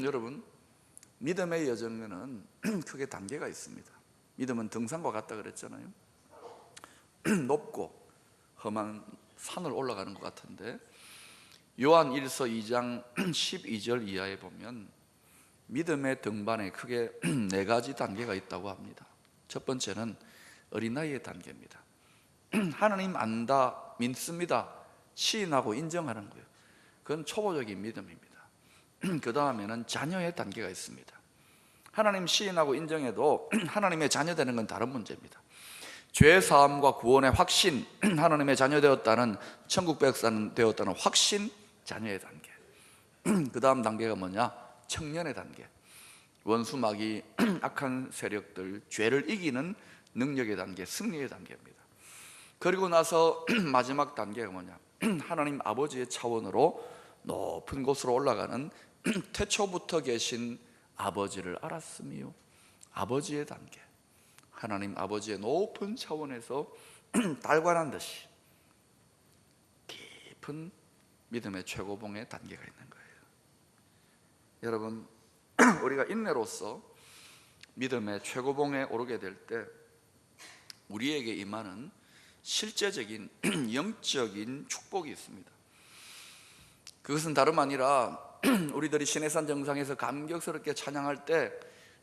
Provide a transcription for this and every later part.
여러분, 믿음의 여정에는 크게 단계가 있습니다. 믿음은 등산과 같다 그랬잖아요. 높고 험한 산을 올라가는 것 같은데, 요한 1서 2장 12절 이하에 보면 믿음의 등반에 크게 4가지 단계가 있다고 합니다. 첫 번째는 어린아이의 단계입니다. 하나님 안다, 믿습니다, 시인하고 인정하는 거예요. 그건 초보적인 믿음입니다. 그 다음에는 자녀의 단계가 있습니다. 하나님 시인하고 인정해도 하나님의 자녀 되는 건 다른 문제입니다. 죄 사함과 구원의 확신, 하나님의 자녀 되었다는, 천국 백성 되었다는 확신, 자녀의 단계. 그 다음 단계가 뭐냐? 청년의 단계. 원수 마귀, 악한 세력들, 죄를 이기는 능력의 단계, 승리의 단계입니다. 그리고 나서 마지막 단계가 뭐냐? 하나님 아버지의 차원으로 높은 곳으로 올라가는 태초부터 계신 아버지를 알았으며, 아버지의 단계. 하나님 아버지의 높은 차원에서 달관한 듯이 깊은 믿음의 최고봉의 단계가 있는 거예요. 여러분, 우리가 인내로서 믿음의 최고봉에 오르게 될 때 우리에게 임하는 실제적인 영적인 축복이 있습니다. 그것은 다름 아니라 우리들이 시내산 정상에서 감격스럽게 찬양할 때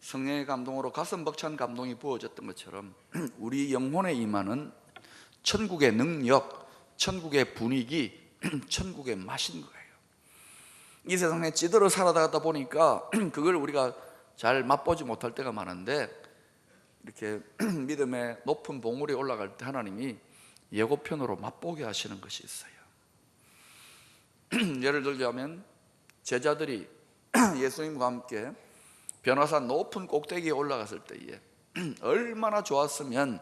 성령의 감동으로 가슴 벅찬 감동이 부어졌던 것처럼 우리 영혼에 임하는 천국의 능력, 천국의 분위기, 천국의 맛인 거예요. 이 세상에 찌들어 살아가다 보니까 그걸 우리가 잘 맛보지 못할 때가 많은데, 이렇게 믿음의 높은 봉우리에 올라갈 때 하나님이 예고편으로 맛보게 하시는 것이 있어요. 예를 들자면 제자들이 예수님과 함께 변화산 높은 꼭대기에 올라갔을 때에 얼마나 좋았으면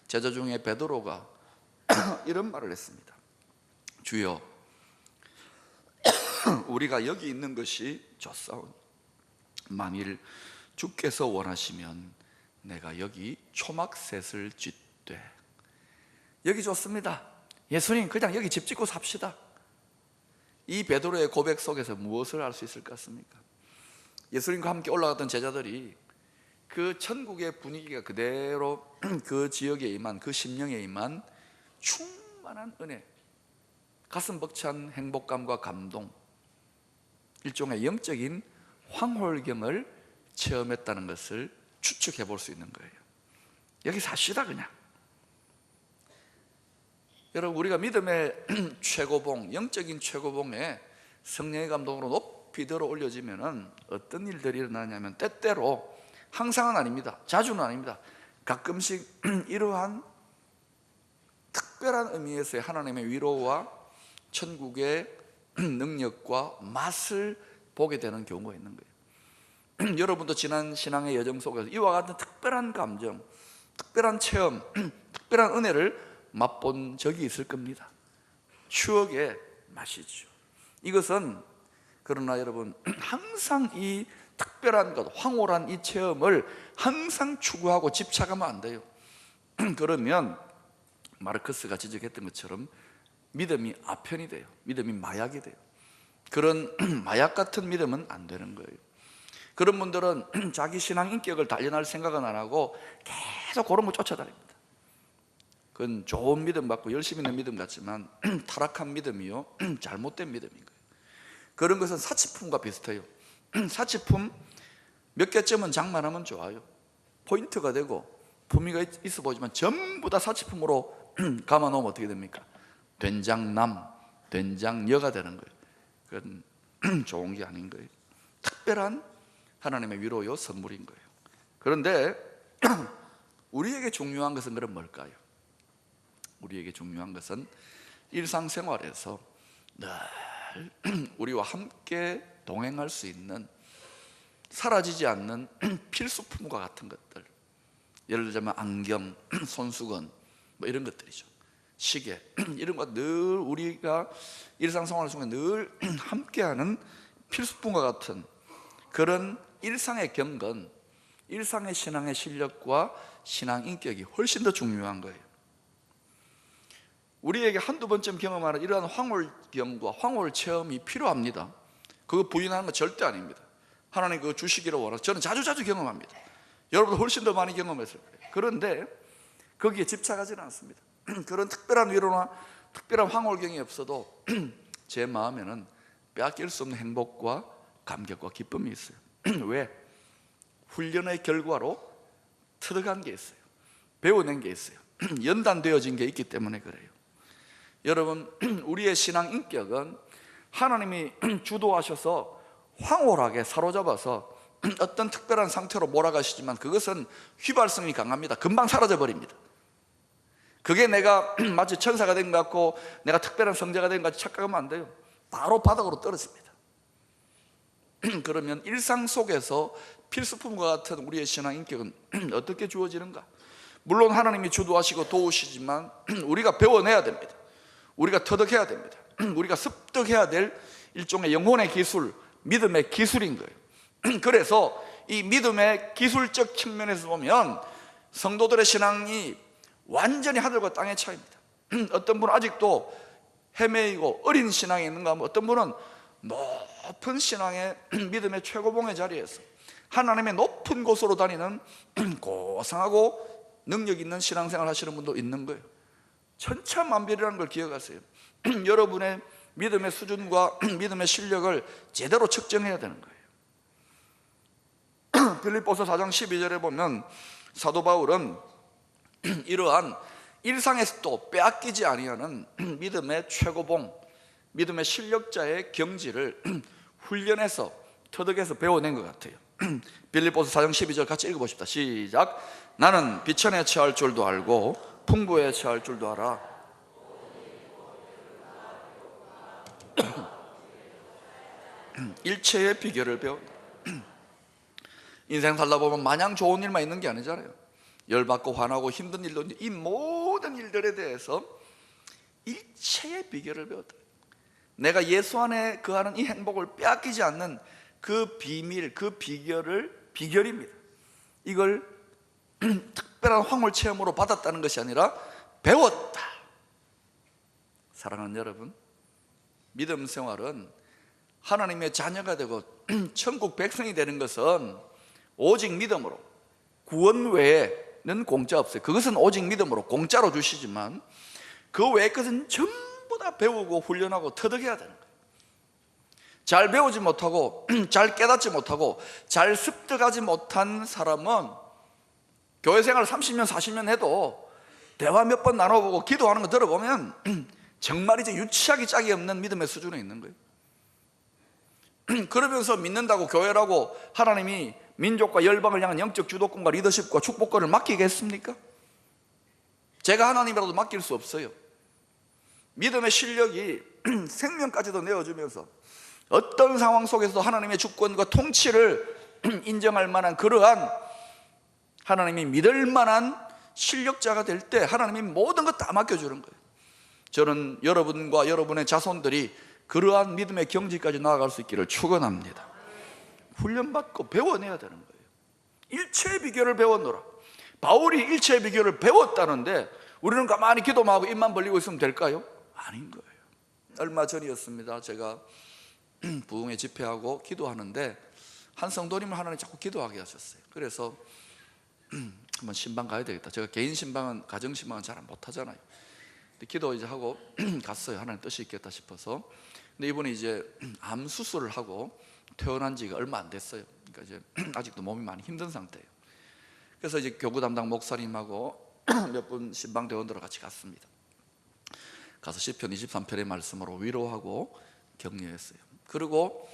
제자 중에 베드로가 이런 말을 했습니다. 주여, 우리가 여기 있는 것이 좋사오니 만일 주께서 원하시면 내가 여기 초막셋을 짓되. 여기 좋습니다. 예수님, 그냥 여기 집 짓고 삽시다. 이 베드로의 고백 속에서 무엇을 알 수 있을 것 같습니까? 예수님과 함께 올라갔던 제자들이 그 천국의 분위기가 그대로 그 지역에 임한, 그 심령에 임한 충만한 은혜, 가슴 벅찬 행복감과 감동, 일종의 영적인 황홀경을 체험했다는 것을 추측해 볼 수 있는 거예요. 여기 삽시다 그냥. 여러분, 우리가 믿음의 최고봉, 영적인 최고봉에 성령의 감동으로 높이 들어 올려지면 어떤 일들이 일어나냐면, 때때로, 항상은 아닙니다, 자주는 아닙니다, 가끔씩 이러한 특별한 의미에서의 하나님의 위로와 천국의 능력과 맛을 보게 되는 경우가 있는 거예요. 여러분도 지난 신앙의 여정 속에서 이와 같은 특별한 감정, 특별한 체험, 특별한 은혜를 맛본 적이 있을 겁니다. 추억의 맛이죠. 이것은, 그러나 여러분, 항상 이 특별한 것, 황홀한 이 체험을 항상 추구하고 집착하면 안 돼요. 그러면 마르크스가 지적했던 것처럼 믿음이 아편이 돼요. 믿음이 마약이 돼요. 그런 마약 같은 믿음은 안 되는 거예요. 그런 분들은 자기 신앙 인격을 단련할 생각은 안 하고 계속 그런 거 쫓아다닙니다. 그건 좋은 믿음 같고 열심히 있는 믿음 같지만 타락한 믿음이요, 잘못된 믿음인 거예요. 그런 것은 사치품과 비슷해요. 사치품 몇 개쯤은 장만하면 좋아요. 포인트가 되고 품위가 있어 보이지만 전부 다 사치품으로 감아놓으면 어떻게 됩니까? 된장남, 된장녀가 되는 거예요. 그건 좋은 게 아닌 거예요. 특별한 하나님의 위로요, 선물인 거예요. 그런데 우리에게 중요한 것은 그럼 뭘까요? 우리에게 중요한 것은 일상생활에서 늘 우리와 함께 동행할 수 있는, 사라지지 않는 필수품과 같은 것들. 예를 들자면 안경, 손수건, 뭐 이런 것들이죠. 시계, 이런 거 늘 우리가 일상생활 중에 늘 함께하는 필수품과 같은 그런 일상의 경건, 일상의 신앙의 실력과 신앙 인격이 훨씬 더 중요한 거예요. 우리에게 한두 번쯤 경험하는 이러한 황홀경과 황홀 체험이 필요합니다. 그거 부인하는 건 절대 아닙니다. 하나님 그거 주시기를 원하고 저는 자주 경험합니다. 여러분 훨씬 더 많이 경험했을 거예요. 그런데 거기에 집착하지는 않습니다. 그런 특별한 위로나 특별한 황홀경이 없어도 제 마음에는 빼앗길 수 없는 행복과 감격과 기쁨이 있어요. 왜? 훈련의 결과로 터득한 게 있어요. 배워낸 게 있어요. 연단되어진 게 있기 때문에 그래요. 여러분, 우리의 신앙 인격은 하나님이 주도하셔서 황홀하게 사로잡아서 어떤 특별한 상태로 몰아가시지만 그것은 휘발성이 강합니다. 금방 사라져 버립니다. 그게 내가 마치 천사가 된 것 같고 내가 특별한 성자가 된 것 같이 착각하면 안 돼요. 바로 바닥으로 떨어집니다. 그러면 일상 속에서 필수품과 같은 우리의 신앙 인격은 어떻게 주어지는가? 물론 하나님이 주도하시고 도우시지만 우리가 배워내야 됩니다. 우리가 터득해야 됩니다. 우리가 습득해야 될 일종의 영혼의 기술, 믿음의 기술인 거예요. 그래서 이 믿음의 기술적 측면에서 보면 성도들의 신앙이 완전히 하늘과 땅의 차이입니다. 어떤 분은 아직도 헤매이고 어린 신앙에 있는가 하면 어떤 분은 높은 신앙의 믿음의 최고봉의 자리에서 하나님의 높은 곳으로 다니는 고상하고 능력 있는 신앙생활 하시는 분도 있는 거예요. 천차만별이라는 걸 기억하세요. 여러분의 믿음의 수준과 믿음의 실력을 제대로 측정해야 되는 거예요. 빌립보서 4장 12절에 보면 사도 바울은 이러한 일상에서도 빼앗기지 아니하는 믿음의 최고봉, 믿음의 실력자의 경지를 훈련해서 터득해서 배워낸 것 같아요. 빌립보서 4장 12절 같이 읽어보십시다. 시작. 나는 비천에 처할 줄도 알고 풍부에 처할 줄도 알아. 일체의 비결을 배워. 인생 살다 보면 마냥 좋은 일만 있는 게 아니잖아요. 열받고 화나고 힘든 일도 있는데 이 모든 일들에 대해서 일체의 비결을 배웠다. 내가 예수 안에 거하는 이 행복을 빼앗기지 않는 그 비밀, 그 비결입니다. 이걸 특별한 황홀 체험으로 받았다는 것이 아니라 배웠다. 사랑하는 여러분, 믿음 생활은 하나님의 자녀가 되고 천국 백성이 되는 것은 오직 믿음으로, 구원 외에는 공짜 없어요. 그것은 오직 믿음으로 공짜로 주시지만 그 외의 것은 전부 다 배우고 훈련하고 터득해야 되는 거예요. 잘 배우지 못하고 잘 깨닫지 못하고 잘 습득하지 못한 사람은 교회 생활 30년 40년 해도 대화 몇 번 나눠보고 기도하는 거 들어보면 정말 이제 유치하기 짝이 없는 믿음의 수준에 있는 거예요. 그러면서 믿는다고 교회라고 하나님이 민족과 열방을 향한 영적 주도권과 리더십과 축복권을 맡기겠습니까? 제가 하나님이라도 맡길 수 없어요. 믿음의 실력이 생명까지도 내어주면서 어떤 상황 속에서도 하나님의 주권과 통치를 인정할 만한 그러한 하나님이 믿을 만한 실력자가 될 때 하나님이 모든 것 다 맡겨주는 거예요. 저는 여러분과 여러분의 자손들이 그러한 믿음의 경지까지 나아갈 수 있기를 축원합니다. 훈련받고 배워내야 되는 거예요. 일체의 비결을 배웠노라. 바울이 일체의 비결을 배웠다는데 우리는 가만히 기도만 하고 입만 벌리고 있으면 될까요? 아닌 거예요. 얼마 전이었습니다. 제가 부흥회 집회하고 기도하는데 한 성도님을 하나님 자꾸 기도하게 하셨어요. 그래서 한번 신방 가야 되겠다. 제가 개인 신방은, 가정 신방은 잘 못하잖아요. 근데 기도 이제 하고 갔어요. 하나님 뜻이 있겠다 싶어서. 근데 이분이 이제 암 수술을 하고 퇴원한 지가 얼마 안 됐어요. 그러니까 이제 아직도 몸이 많이 힘든 상태예요. 그래서 이제 교구 담당 목사님하고 몇 분 신방 대원들과 같이 갔습니다. 가서 시편 23편의 말씀으로 위로하고 격려했어요. 그리고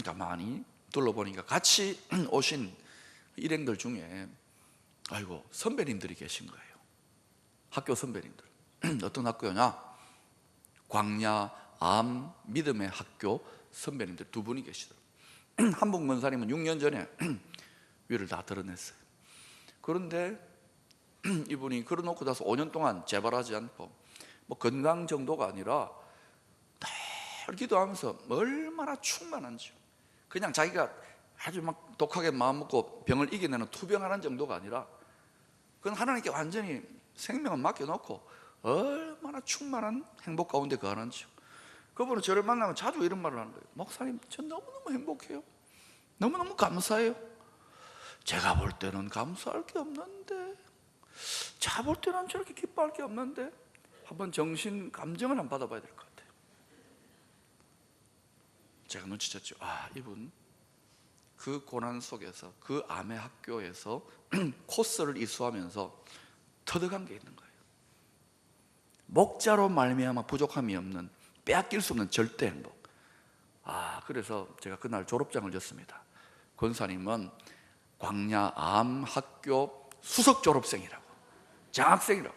가만히 둘러보니까 같이 오신 일행들 중에 아이고 선배님들이 계신 거예요. 학교 선배님들. 어떤 학교냐? 광야 암 믿음의 학교 선배님들 두 분이 계시더라고요. 한복 권사님은 6년 전에 위를 다 드러냈어요. 그런데 이분이 그러놓고 나서 5년 동안 재발하지 않고 뭐 건강 정도가 아니라 늘 기도하면서 얼마나 충만한지, 그냥 자기가 아주 막 독하게 마음 먹고 병을 이겨내는 투병하는 정도가 아니라 그건 하나님께 완전히 생명을 맡겨놓고 얼마나 충만한 행복 가운데 거하는지. 그분은 저를 만나면 자주 이런 말을 하는 거예요. 목사님, 저 너무너무 행복해요. 너무너무 감사해요. 제가 볼 때는 감사할 게 없는데, 자 볼 때는 저렇게 기뻐할 게 없는데, 한번 정신 감정을 한번 받아봐야 될 것 같아요. 제가 눈치챘죠. 아, 이분 그 고난 속에서, 그 암의 학교에서 코스를 이수하면서 터득한 게 있는 거예요. 목자로 말미암아 부족함이 없는, 빼앗길 수 없는 절대 행복. 그래서 제가 그날 졸업장을 줬습니다. 권사님은 광야 암 학교 수석 졸업생이라고, 장학생이라고.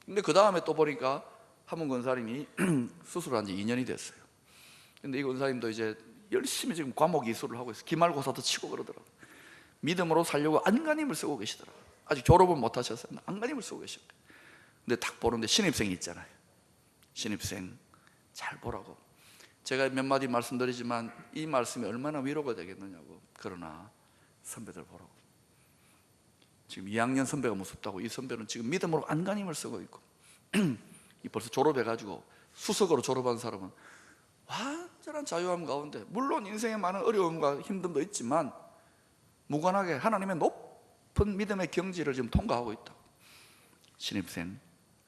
근데 그 다음에 또 보니까 한문 권사님이 수술한 지 2년이 됐어요. 근데 이 권사님도 이제 열심히 지금 과목 이수를 하고 있어요. 기말고사도 치고 그러더라고요. 믿음으로 살려고 안간힘을 쓰고 계시더라고요. 아직 졸업은 못 하셨어요. 안간힘을 쓰고 계셔요. 근데 딱 보는데 신입생이 있잖아요. 신입생 잘 보라고. 제가 몇 마디 말씀드리지만 이 말씀이 얼마나 위로가 되겠느냐고. 그러나 선배들 보라고. 지금 2학년 선배가 무섭다고. 이 선배는 지금 믿음으로 안간힘을 쓰고 있고 벌써 졸업해가지고 수석으로 졸업한 사람은 완전한 자유함 가운데, 물론 인생에 많은 어려움과 힘듦도 있지만 무관하게 하나님의 높은 믿음의 경지를 지금 통과하고 있다. 신입생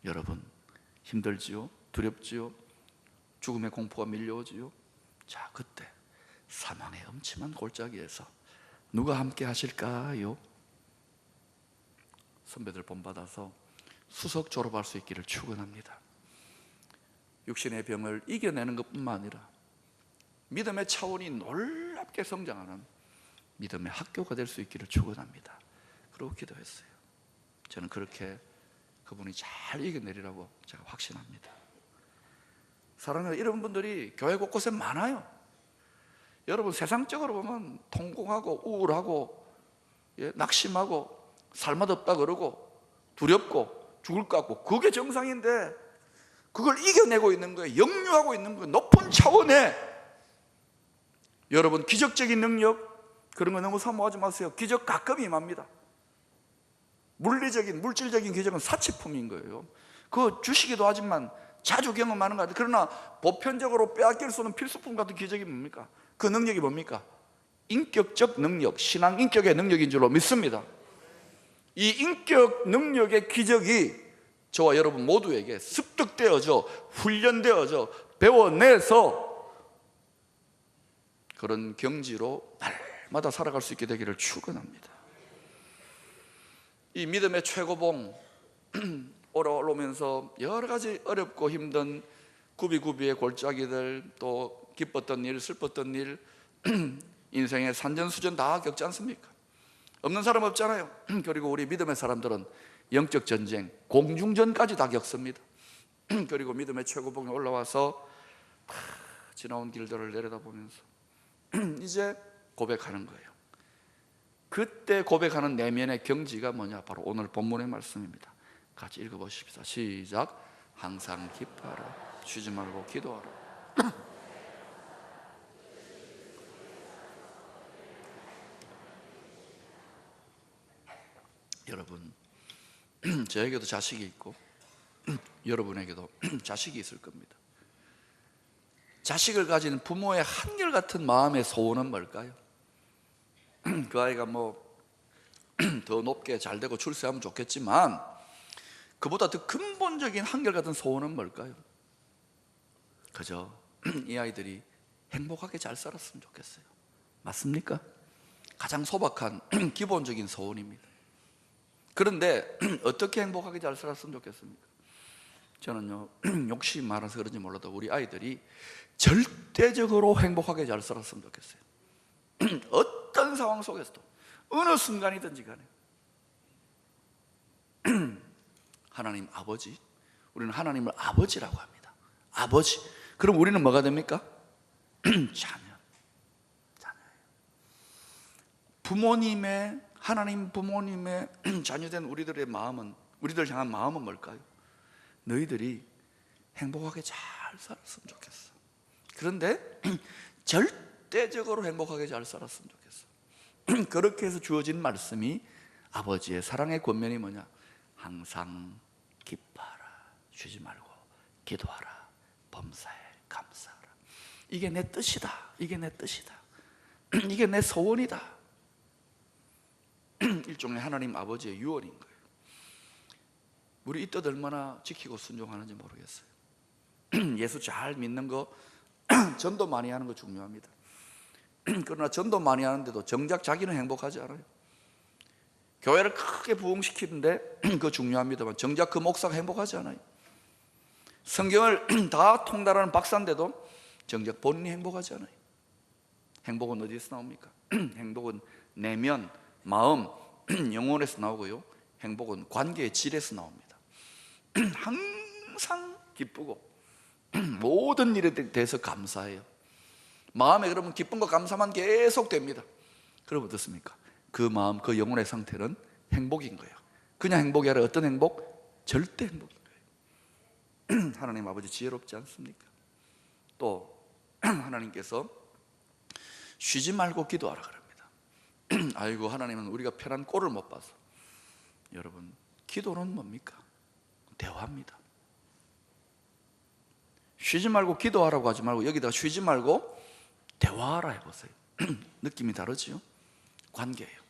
여러분, 힘들지요? 두렵지요? 죽음의 공포가 밀려오지요? 자, 그때 사망의 음침한 골짜기에서 누가 함께 하실까요? 선배들 본받아서 수석 졸업할 수 있기를 축원합니다. 육신의 병을 이겨내는 것뿐만 아니라 믿음의 차원이 놀랍게 성장하는 믿음의 학교가 될 수 있기를 축원합니다. 그러고 기도했어요. 저는 그렇게 그분이 잘 이겨내리라고 제가 확신합니다. 사랑하는 이런 분들이 교회 곳곳에 많아요. 여러분, 세상적으로 보면 통곡하고 우울하고 낙심하고 살맛없다 그러고 두렵고 죽을 것 같고, 그게 정상인데 그걸 이겨내고 있는 거예요. 역류하고 있는 거예요. 높은 차원에. 여러분, 기적적인 능력, 그런 거 너무 사모하지 마세요. 기적 가끔 임합니다. 물질적인 기적은 사치품인 거예요. 그거 주시기도 하지만 자주 경험하는 것 같아요. 그러나 보편적으로 빼앗길 수 없는 필수품 같은 기적이 뭡니까? 그 능력이 뭡니까? 인격적 능력, 신앙 인격의 능력인 줄로 믿습니다. 이 인격 능력의 기적이 저와 여러분 모두에게 습득되어져, 훈련되어져, 배워내서 그런 경지로 날마다 살아갈 수 있게 되기를 축원합니다. 이 믿음의 최고봉 올라오면서 여러 가지 어렵고 힘든 구비구비의 골짜기들, 또 기뻤던 일, 슬펐던 일, 인생의 산전수전 다 겪지 않습니까? 없는 사람 없잖아요. 그리고 우리 믿음의 사람들은 영적 전쟁, 공중전까지 다 겪습니다. 그리고 믿음의 최고봉에 올라와서 지나온 길들을 내려다보면서 이제 고백하는 거예요. 그때 고백하는 내면의 경지가 뭐냐? 바로 오늘 본문의 말씀입니다. 같이 읽어보십시다. 시작. 항상 기뻐하라, 쉬지 말고 기도하라. 여러분, 저에게도 자식이 있고 여러분에게도 자식이 있을 겁니다. 자식을 가진 부모의 한결같은 마음의 소원은 뭘까요? 그 아이가 더 높게 잘 되고 출세하면 좋겠지만 그보다 더 근본적인 한결같은 소원은 뭘까요? 그저 이 아이들이 행복하게 잘 살았으면 좋겠어요. 맞습니까? 가장 소박한 기본적인 소원입니다. 그런데 어떻게 행복하게 잘 살았으면 좋겠습니까? 저는요, 욕심 많아서 그런지 몰라도 우리 아이들이 절대적으로 행복하게 잘 살았으면 좋겠어요. 어떤 상황 속에서도 어느 순간이든지 간에 하나님 아버지, 우리는 하나님을 아버지라고 합니다. 아버지. 그럼 우리는 뭐가 됩니까? 자녀예요. 하나님 부모님의 자녀된 우리들의 마음은, 우리들 향한 마음은 뭘까요? 너희들이 행복하게 잘 살았으면 좋겠어. 그런데 절대적으로 행복하게 잘 살았으면 좋겠어. 그렇게 해서 주어진 말씀이 아버지의 사랑의 권면이 뭐냐? 항상 기뻐하라, 쉬지 말고 기도하라, 범사에 감사하라. 이게 내 뜻이다. 이게 내 뜻이다. 이게 내 소원이다. 일종의 하나님 아버지의 유언인 거예요. 우리 이 뜻 얼마나 지키고 순종하는지 모르겠어요. 예수 잘 믿는 거, 전도 많이 하는 거 중요합니다. 그러나 전도 많이 하는데도 정작 자기는 행복하지 않아요. 교회를 크게 부흥시키는데 그거 중요합니다만 정작 그 목사가 행복하지 않아요. 성경을 다 통달하는 박사인데도 정작 본인이 행복하지 않아요. 행복은 어디에서 나옵니까? 행복은 내면, 마음, 영혼에서 나오고요, 행복은 관계의 질에서 나옵니다. 항상 기쁘고 모든 일에 대해서 감사해요. 마음에 그러면 기쁨과 감사만 계속 됩니다. 그럼 어떻습니까? 그 마음, 그 영혼의 상태는 행복인 거예요. 그냥 행복이 아니라 어떤 행복? 절대 행복인 거예요. 하나님 아버지 지혜롭지 않습니까? 또 하나님께서 쉬지 말고 기도하라 그럽니다. 아이고, 하나님은 우리가 편한 꼴을 못 봐서. 여러분, 기도는 뭡니까? 대화입니다. 쉬지 말고 기도하라고 하지 말고 여기다가 쉬지 말고 대화하라 해보세요. 느낌이 다르지요? 관계예요.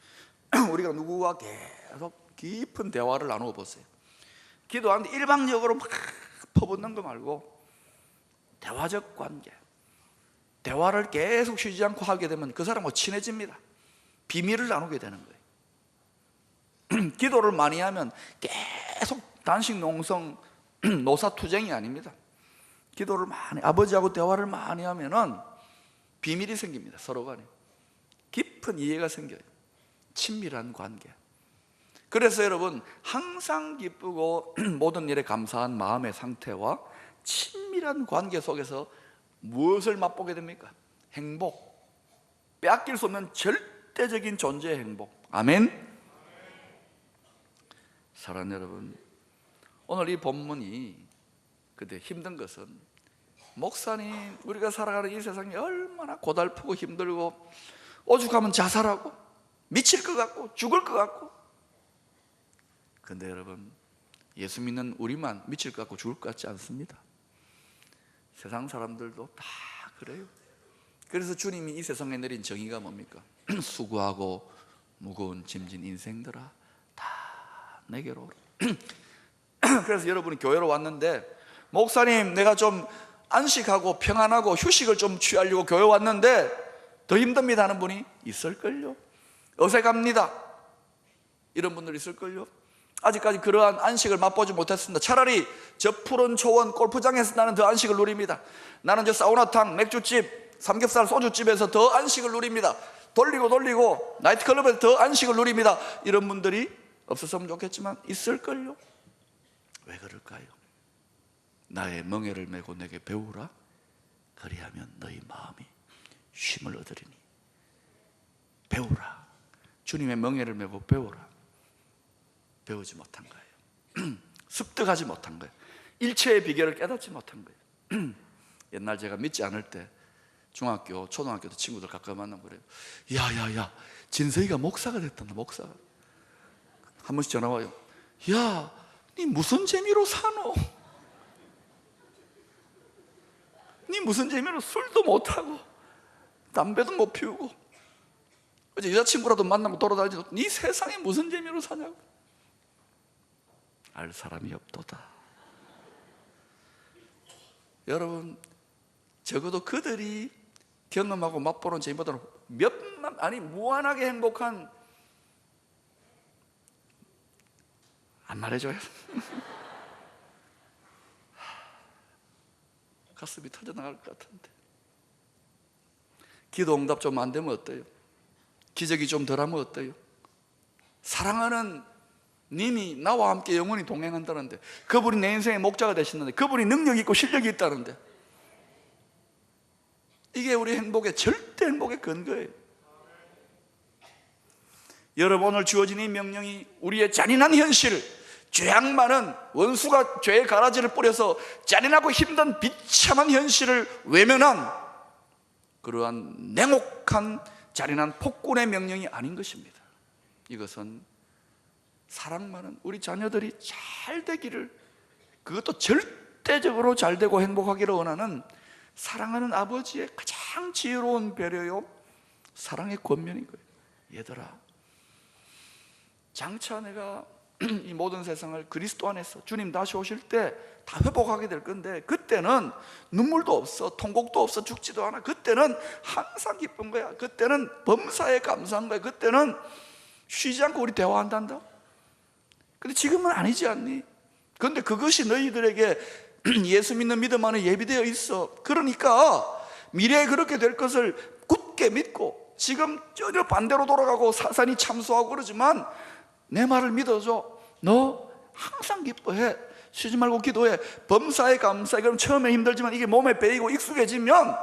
우리가 누구와 계속 깊은 대화를 나누어 보세요. 기도하는데 일방적으로 막 퍼붓는 거 말고 대화적 관계, 대화를 계속 쉬지 않고 하게 되면 그 사람하고 친해집니다. 비밀을 나누게 되는 거예요. 기도를 많이 하면 계속 단식 농성 노사투쟁이 아닙니다. 기도를 많이, 아버지하고 대화를 많이 하면은 비밀이 생깁니다. 서로 간에 깊은 이해가 생겨요. 친밀한 관계. 그래서 여러분, 항상 기쁘고 모든 일에 감사한 마음의 상태와 친밀한 관계 속에서 무엇을 맛보게 됩니까? 행복. 빼앗길 수 없는 절대적인 존재의 행복. 아멘. 사랑하는 여러분, 오늘 이 본문이 그때 힘든 것은, 목사님, 우리가 살아가는 이 세상이 얼마나 고달프고 힘들고 오죽하면 자살하고 미칠 것 같고 죽을 것 같고. 그런데 여러분, 예수 믿는 우리만 미칠 것 같고 죽을 것 같지 않습니다. 세상 사람들도 다 그래요. 그래서 주님이 이 세상에 내린 정의가 뭡니까? 수고하고 무거운 짐진 인생들아, 다 내게로 오라. 그래서 여러분이 교회로 왔는데, 목사님, 내가 좀 안식하고 평안하고 휴식을 좀 취하려고 교회 왔는데 더 힘듭니다 하는 분이 있을걸요. 어색합니다 이런 분들 있을걸요. 아직까지 그러한 안식을 맛보지 못했습니다. 차라리 저 푸른 초원 골프장에서 나는 더 안식을 누립니다. 나는 저 사우나탕, 맥주집, 삼겹살, 소주집에서 더 안식을 누립니다. 돌리고 나이트클럽에서 더 안식을 누립니다. 이런 분들이 없었으면 좋겠지만 있을걸요. 왜 그럴까요? 나의 멍에를 메고 내게 배우라. 그리하면 너희 마음이 쉼을 얻으리니. 배우라. 주님의 멍에를 메고 배우라. 배우지 못한 거예요. 습득하지 못한 거예요. 일체의 비결을 깨닫지 못한 거예요. 옛날 제가 믿지 않을 때 중학교, 초등학교 때 친구들 가끔 만나면 그래요. 야야야, 진서이가 목사가 됐단다. 목사가. 한 번씩 전화 와요. 야, 니 무슨 재미로 사노? 니 무슨 재미로 술도 못하고 담배도 못 피우고 어제 여자친구라도 만나면 돌아다니고 니 세상에 무슨 재미로 사냐고. 알 사람이 없도다. 여러분, 적어도 그들이 경험하고 맛보는 재미보다는 무한하게 행복한, 안 말해줘요? 가슴이 터져나갈 것 같은데. 기도 응답 좀 안 되면 어때요? 기적이 좀 덜하면 어때요? 사랑하는 님이 나와 함께 영원히 동행한다는데, 그분이 내 인생의 목자가 되시는데, 그분이 능력이 있고 실력이 있다는데, 이게 우리 행복의, 절대 행복의 근거예요. 여러분, 오늘 주어진 이 명령이 우리의 잔인한 현실, 죄악 많은 원수가 죄의 가라지를 뿌려서 잔인하고 힘든 비참한 현실을 외면한 그러한 냉혹한 잔인한 폭군의 명령이 아닌 것입니다. 이것은 사랑 많은 우리 자녀들이 잘 되기를, 그것도 절대적으로 잘 되고 행복하기를 원하는 사랑하는 아버지의 가장 지혜로운 배려요, 사랑의 권면인 거예요. 얘들아, 장차 내가 이 모든 세상을 그리스도 안에서 주님 다시 오실 때 다 회복하게 될 건데, 그때는 눈물도 없어, 통곡도 없어, 죽지도 않아. 그때는 항상 기쁜 거야. 그때는 범사에 감사한 거야. 그때는 쉬지 않고 우리 대화한단다. 근데 지금은 아니지 않니? 그런데 그것이 너희들에게 예수 믿는 믿음 안에 예비되어 있어. 그러니까 미래에 그렇게 될 것을 굳게 믿고, 지금 전혀 반대로 돌아가고 사산이 참소하고 그러지만 내 말을 믿어줘. 너 항상 기뻐해. 쉬지 말고 기도해. 범사에 감사해. 그럼 처음에 힘들지만 이게 몸에 배이고 익숙해지면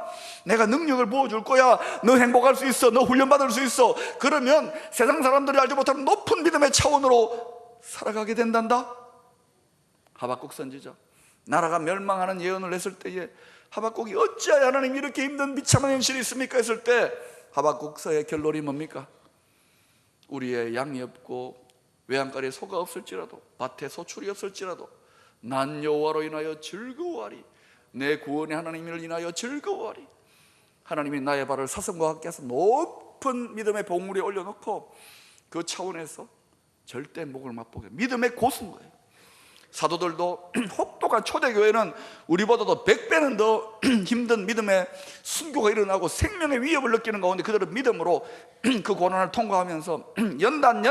내가 능력을 부어줄 거야. 너 행복할 수 있어. 너 훈련받을 수 있어. 그러면 세상 사람들이 알지 못하는 높은 믿음의 차원으로 살아가게 된단다. 하박국 선지자, 나라가 멸망하는 예언을 했을 때에 하박국이 어찌하여 하나님 이렇게 힘든 비참한 현실이 있습니까 했을 때 하박국서의 결론이 뭡니까? 우리의 양이 없고 외양간에 소가 없을지라도 밭에 소출이 없을지라도 난 여호와로 인하여 즐거워하리. 내 구원의 하나님을 인하여 즐거워하리. 하나님이 나의 발을 사슴과 같게 해서 높은 믿음의 봉우리에 올려놓고 그 차원에서 절대 목을 맛보게, 믿음의 고수인 거예요. 사도들도 혹독한 초대교회는 우리보다도 100배는 더 힘든 믿음의 순교가 일어나고 생명의 위협을 느끼는 가운데 그들은 믿음으로 그 고난을 통과하면서 연단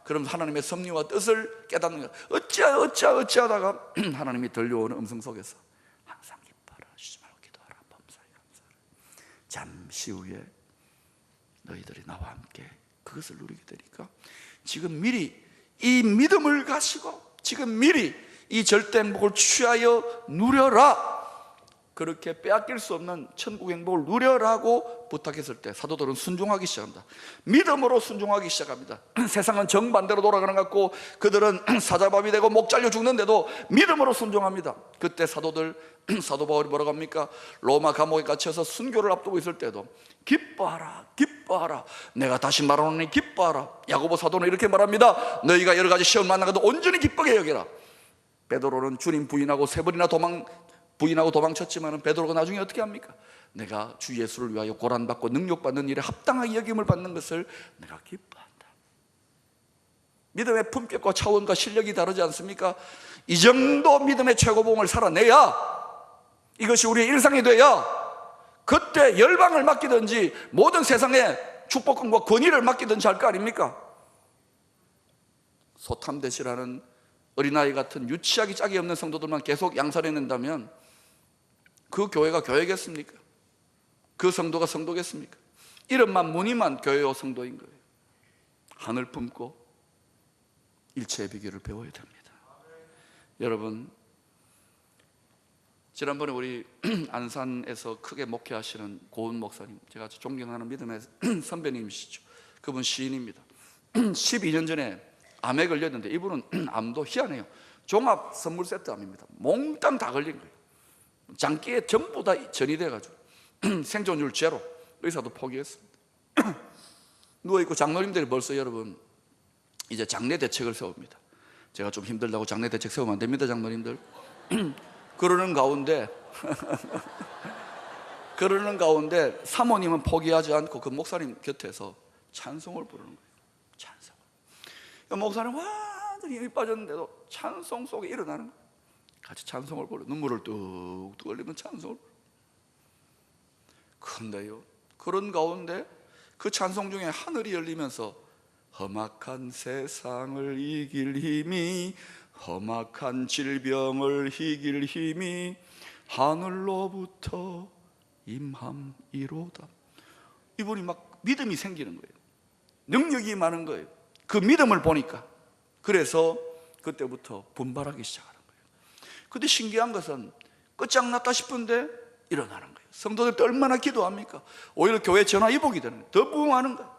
그럼 하나님의 섭리와 뜻을 깨닫는 거야. 어찌하다가 하나님이 들려오는 음성 속에서 항상 기뻐하라, 쉬지 말고 기도하라, 범사에 감사하라. 잠시 후에 너희들이 나와 함께 그것을 누리게 되니까 지금 미리 이 믿음을 가지고 지금 미리 이 절대 행복을 취하여 누려라. 그렇게 빼앗길 수 없는 천국 행복을 누려라고 부탁했을 때 사도들은 순종하기 시작합니다. 믿음으로 순종하기 시작합니다. 세상은 정반대로 돌아가는 것 같고 그들은 사자밥이 되고 목 잘려 죽는데도 믿음으로 순종합니다. 그때 사도 바울이 뭐라고 합니까? 로마 감옥에 갇혀서 순교를 앞두고 있을 때도 기뻐하라, 기뻐하라. 내가 다시 말하노니 기뻐하라. 야고보 사도는 이렇게 말합니다. 너희가 여러 가지 시험 만나도 온전히 기쁘게 여기라. 베드로는 주님 부인하고 세 번이나 부인하고 도망쳤지만 베드로가 나중에 어떻게 합니까? 내가 주 예수를 위하여 고난받고 능력받는 일에 합당하게 여김을 받는 것을 내가 기뻐한다. 믿음의 품격과 차원과 실력이 다르지 않습니까? 이 정도 믿음의 최고봉을 살아내야, 이것이 우리의 일상이 돼야 그때 열방을 맡기든지 모든 세상의 축복권과 권위를 맡기든지 할 거 아닙니까? 소탐대시라는 어린아이 같은 유치하기 짝이 없는 성도들만 계속 양산해낸다면 그 교회가 교회겠습니까? 그 성도가 성도겠습니까? 이름만 무늬만 교회와 성도인 거예요. 하늘 품고 일체의 비결을 배워야 됩니다. 여러분, 지난번에 우리 안산에서 크게 목회하시는 고은 목사님, 제가 존경하는 믿음의 선배님이시죠. 그분 시인입니다. 12년 전에 암에 걸렸는데 이분은 암도 희한해요. 종합 선물 세트 암입니다. 몽땅 다 걸린 거예요. 장기에 전부 다 전이 돼가지고 생존율 제로. 의사도 포기했습니다. 누워있고 장로님들이 벌써 여러분 이제 장례 대책을 세웁니다. 제가 좀 힘들다고 장례 대책 세우면 안 됩니다, 장로님들. 그러는 가운데 사모님은 포기하지 않고 그 목사님 곁에서 찬송을 부르는 거예요. 찬송. 목사님 완전히 힘이 빠졌는데도 찬송 속에 일어나는 거예요. 같이 찬송을 부르고 눈물을 뚝뚝 흘리면 찬송을 부르고. 그런데요, 그런 가운데 그 찬송 중에 하늘이 열리면서 험악한 세상을 이길 힘이, 험악한 질병을 이길 힘이 하늘로부터 임함이로다. 이분이 막 믿음이 생기는 거예요. 능력이 많은 거예요. 그 믿음을 보니까. 그래서 그때부터 분발하기 시작하는 거예요. 근데 신기한 것은 끝장났다 싶은데 일어나는 거예요. 성도들 때 얼마나 기도합니까? 오히려 교회 전화위복이 되는 거예요. 더 부흥하는 거예요.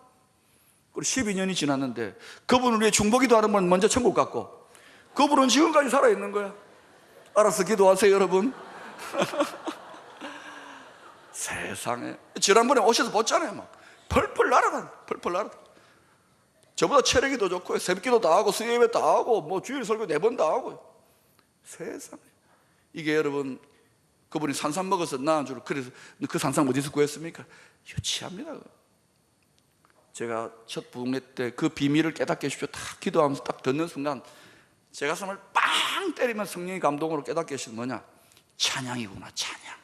그리고 12년이 지났는데 그분을 위해 중보기도 하는 분 먼저 천국 갔고, 그분은 지금까지 살아있는 거야. 알아서 기도하세요, 여러분. 세상에. 지난번에 오셔서 봤잖아요. 막 펄펄 날아간. 저보다 체력이 더 좋고 새벽기도 다 하고 수요예배 다 하고 뭐 주일 설교 4번 다 하고요. 세상에. 이게 여러분, 그분이 산삼 먹어서 나은 줄. 그래서 그 산삼 어디서 구했습니까? 유치합니다. 제가 첫 부흥회 때 그 비밀을 깨닫게 해주십시오 딱 기도하면서 딱 듣는 순간 제 가슴을 빵 때리면 성령의 감동으로 깨닫게 하시는 뭐냐? 찬양이구나, 찬양.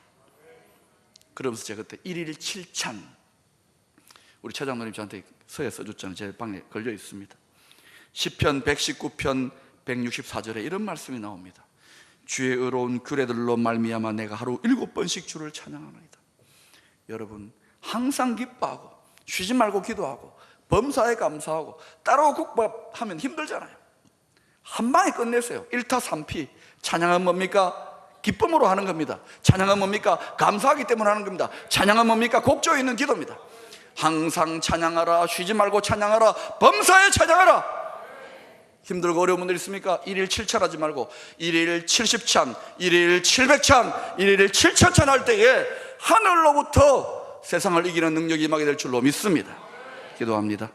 그러면서 제가 그때 1일 7찬, 우리 차장노님 저한테 서예 써줬잖아요. 제 방에 걸려 있습니다. 시편 119편 164절에 이런 말씀이 나옵니다. 주의 의로운 규례들로 말미암아 내가 하루 7번씩 주를 찬양하나이다. 여러분, 항상 기뻐하고 쉬지 말고 기도하고 범사에 감사하고 따로 국밥하면 힘들잖아요. 한 방에 끝내세요. 1타 3피. 찬양은 뭡니까? 기쁨으로 하는 겁니다. 찬양은 뭡니까? 감사하기 때문에 하는 겁니다. 찬양은 뭡니까? 곡조 있는 기도입니다. 항상 찬양하라, 쉬지 말고 찬양하라, 범사에 찬양하라. 힘들고 어려운 분들 있습니까? 1일 7찬 하지 말고 1일 70찬, 1일 700찬, 1일 7천찬 할 때에 하늘로부터 세상을 이기는 능력이 임하게 될 줄로 믿습니다. 기도합니다.